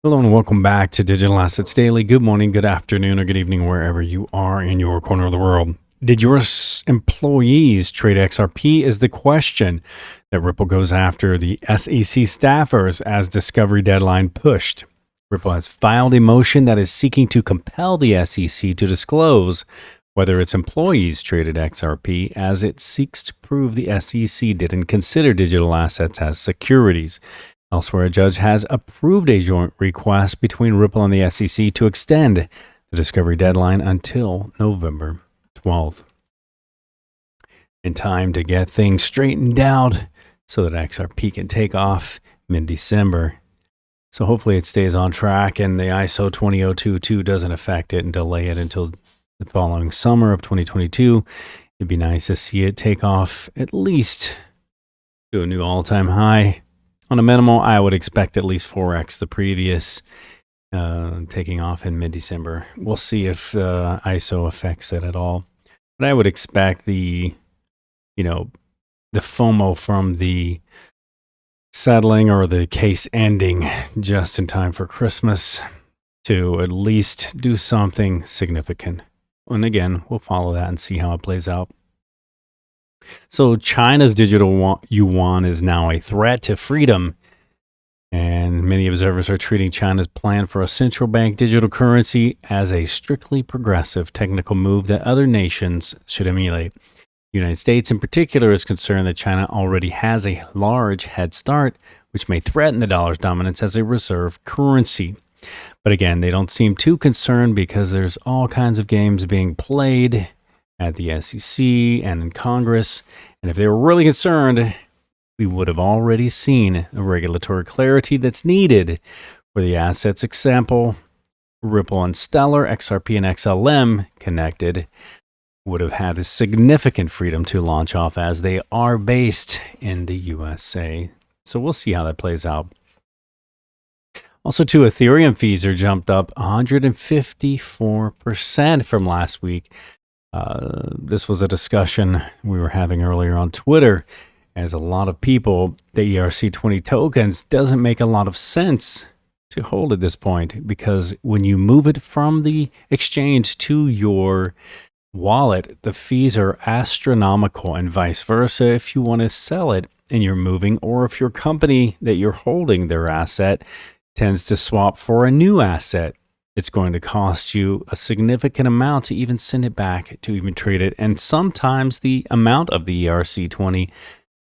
Hello and welcome back to Digital Assets Daily. Good morning, good afternoon, or good evening, wherever you are in your corner of the world. Did your employees trade XRP? Is the question that Ripple goes after the SEC staffers as discovery deadline pushed. Ripple has filed a motion that is seeking to compel the SEC to disclose whether its employees traded XRP, as it seeks to prove the SEC didn't consider digital assets as securities. Elsewhere, a judge has approved a joint request between Ripple and the SEC to extend the discovery deadline until November 12th. In time to get things straightened out so that XRP can take off mid-December. So hopefully it stays on track and the ISO 20022 doesn't affect it and delay it until the following summer of 2022. It'd be nice to see it take off at least to a new all-time high. On a minimal, I would expect at least 4x the previous, taking off in mid-December. We'll see if ISO affects it at all. But I would expect the FOMO from the settling or the case ending just in time for Christmas to at least do something significant. And again, we'll follow that and see how it plays out. So China's digital yuan is now a threat to freedom, and many observers are treating China's plan for a central bank digital currency as a strictly progressive technical move that other nations should emulate. The United States in particular is concerned that China already has a large head start, which may threaten the dollar's dominance as a reserve currency. But again, they don't seem too concerned because there's all kinds of games being played at the SEC and in Congress. And if they were really concerned, we would have already seen the regulatory clarity that's needed for the assets. Example, Ripple and Stellar, XRP and XLM connected would have had a significant freedom to launch off as they are based in the USA. So we'll see how that plays out. Also, too, Ethereum fees are jumped up 154% from last week. This was a discussion we were having earlier on Twitter, as a lot of people, the ERC20 tokens doesn't make a lot of sense to hold at this point, because when you move it from the exchange to your wallet, the fees are astronomical, and vice versa if you want to sell it and you're moving, or if your company that you're holding their asset tends to swap for a new asset. It's going to cost you a significant amount to even send it back, to even trade it. And sometimes the amount of the ERC20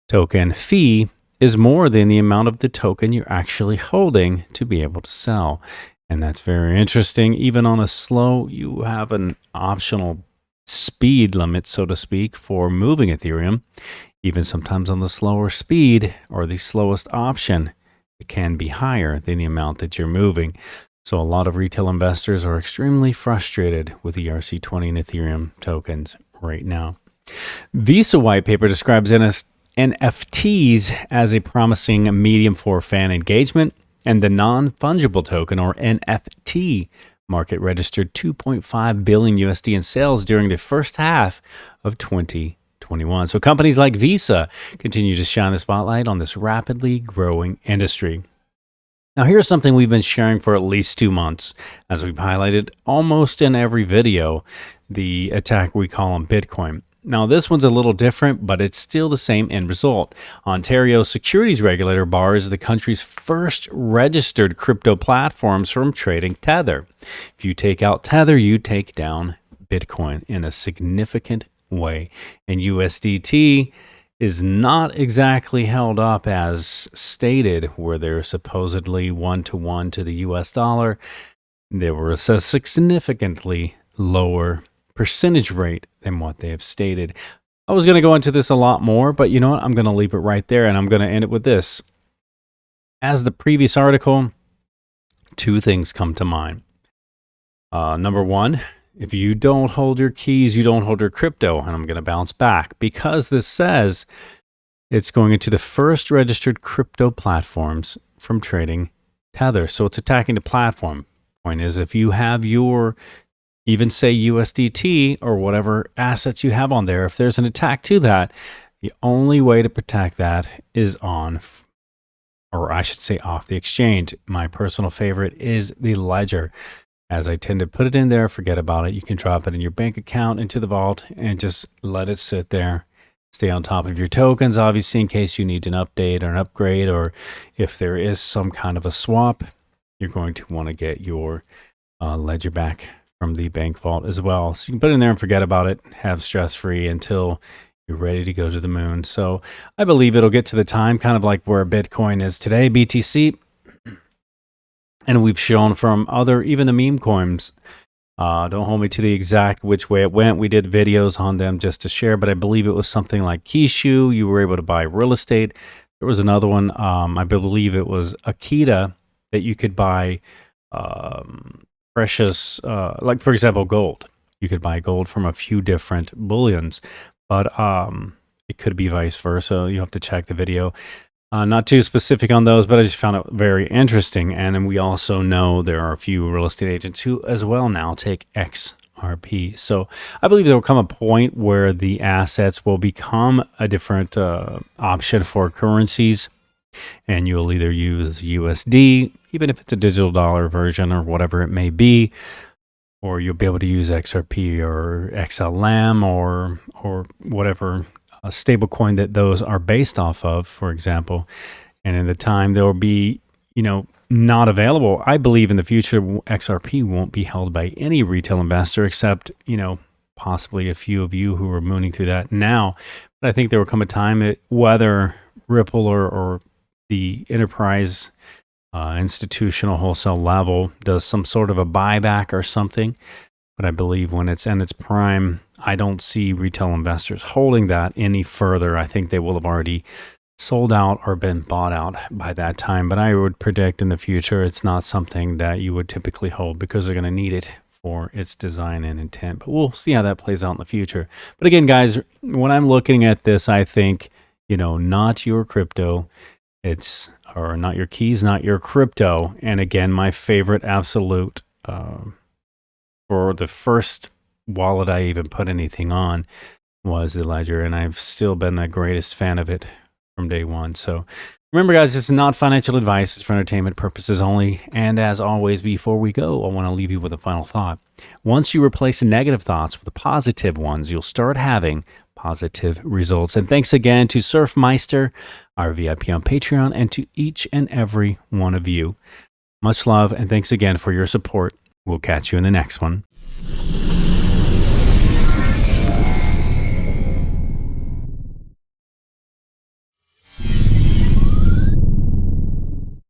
token fee is more than the amount of the token you're actually holding to be able to sell. And that's very interesting. Even on a slow, you have an optional speed limit, so to speak, for moving Ethereum. Even sometimes on the slower speed or the slowest option, it can be higher than the amount that you're moving. So a lot of retail investors are extremely frustrated with ERC20 and Ethereum tokens right now. Visa white paper describes NFTs as a promising medium for fan engagement, and the non-fungible token, or NFT, market registered 2.5 billion USD in sales during the first half of 2021. So companies like Visa continue to shine the spotlight on this rapidly growing industry. Now, here's something we've been sharing for at least 2 months, as we've highlighted almost in every video, the attack we call on Bitcoin. Now, this one's a little different, but it's still the same end result. Ontario's securities regulator bars the country's first registered crypto platforms from trading Tether. If you take out Tether, you take down Bitcoin in a significant way. And USDT is not exactly held up as stated, where they're supposedly 1-to-1 to the US dollar. There was a significantly lower percentage rate than what they have stated. I was going to go into this a lot more, but you know what? I'm going to leave it right there, and I'm going to end it with this. As the previous article, 2 things come to mind. Number one, if you don't hold your keys, you don't hold your crypto, and I'm going to bounce back, because this says it's going into the first registered crypto platforms from trading Tether. So it's attacking the platform. Point is, if you have your, even say USDT or whatever assets you have on there, if there's an attack to that, the only way to protect that is on or I should say off the exchange. My personal favorite is the ledger, as I tend to put it in there, forget about it. You can drop it in your bank account into the vault and just let it sit there. Stay on top of your tokens, obviously, in case you need an update or an upgrade, or if there is some kind of a swap, you're going to want to get your ledger back from the bank vault as well. So you can put it in there and forget about it, have stress-free until you're ready to go to the moon. So I believe it'll get to the time kind of like where Bitcoin is today, BTC. And we've shown from other, even the meme coins, don't hold me to the exact which way it went. We did videos on them just to share, but I believe it was something like Kishu. You were able to buy real estate. There was another one, I believe it was Akita, that you could buy precious, like for example, gold. You could buy gold from a few different bullions, but it could be vice versa. You have to check the video. Not too specific on those, but I just found it very interesting. And then we also know there are a few real estate agents who as well now take XRP. So I believe there will come a point where the assets will become a different option for currencies. And you'll either use USD, even if it's a digital dollar version or whatever it may be, or you'll be able to use XRP or XLM or whatever a stable coin that those are based off of, for example. And in the time there will be, not available. I believe in the future, XRP won't be held by any retail investor except, possibly a few of you who are mooning through that now. But I think there will come a time whether Ripple or the enterprise institutional wholesale level does some sort of a buyback or something. But I believe when it's in its prime, I don't see retail investors holding that any further. I think they will have already sold out or been bought out by that time. But I would predict in the future, it's not something that you would typically hold because they're going to need it for its design and intent. But we'll see how that plays out in the future. But again, guys, when I'm looking at this, I think, not your crypto. Or not your keys, not your crypto. And again, my favorite absolute for the first wallet I even put anything on was the ledger, and I've still been the greatest fan of it from day one. So remember, guys, this is not financial advice. It's for entertainment purposes only. And as always, before we go, I want to leave you with a final thought. Once you replace negative thoughts with positive ones, you'll start having positive results. And thanks again to Surfmeister, our VIP on Patreon, and to each and every one of you. Much love, and thanks again for your support. We'll catch you in the next one.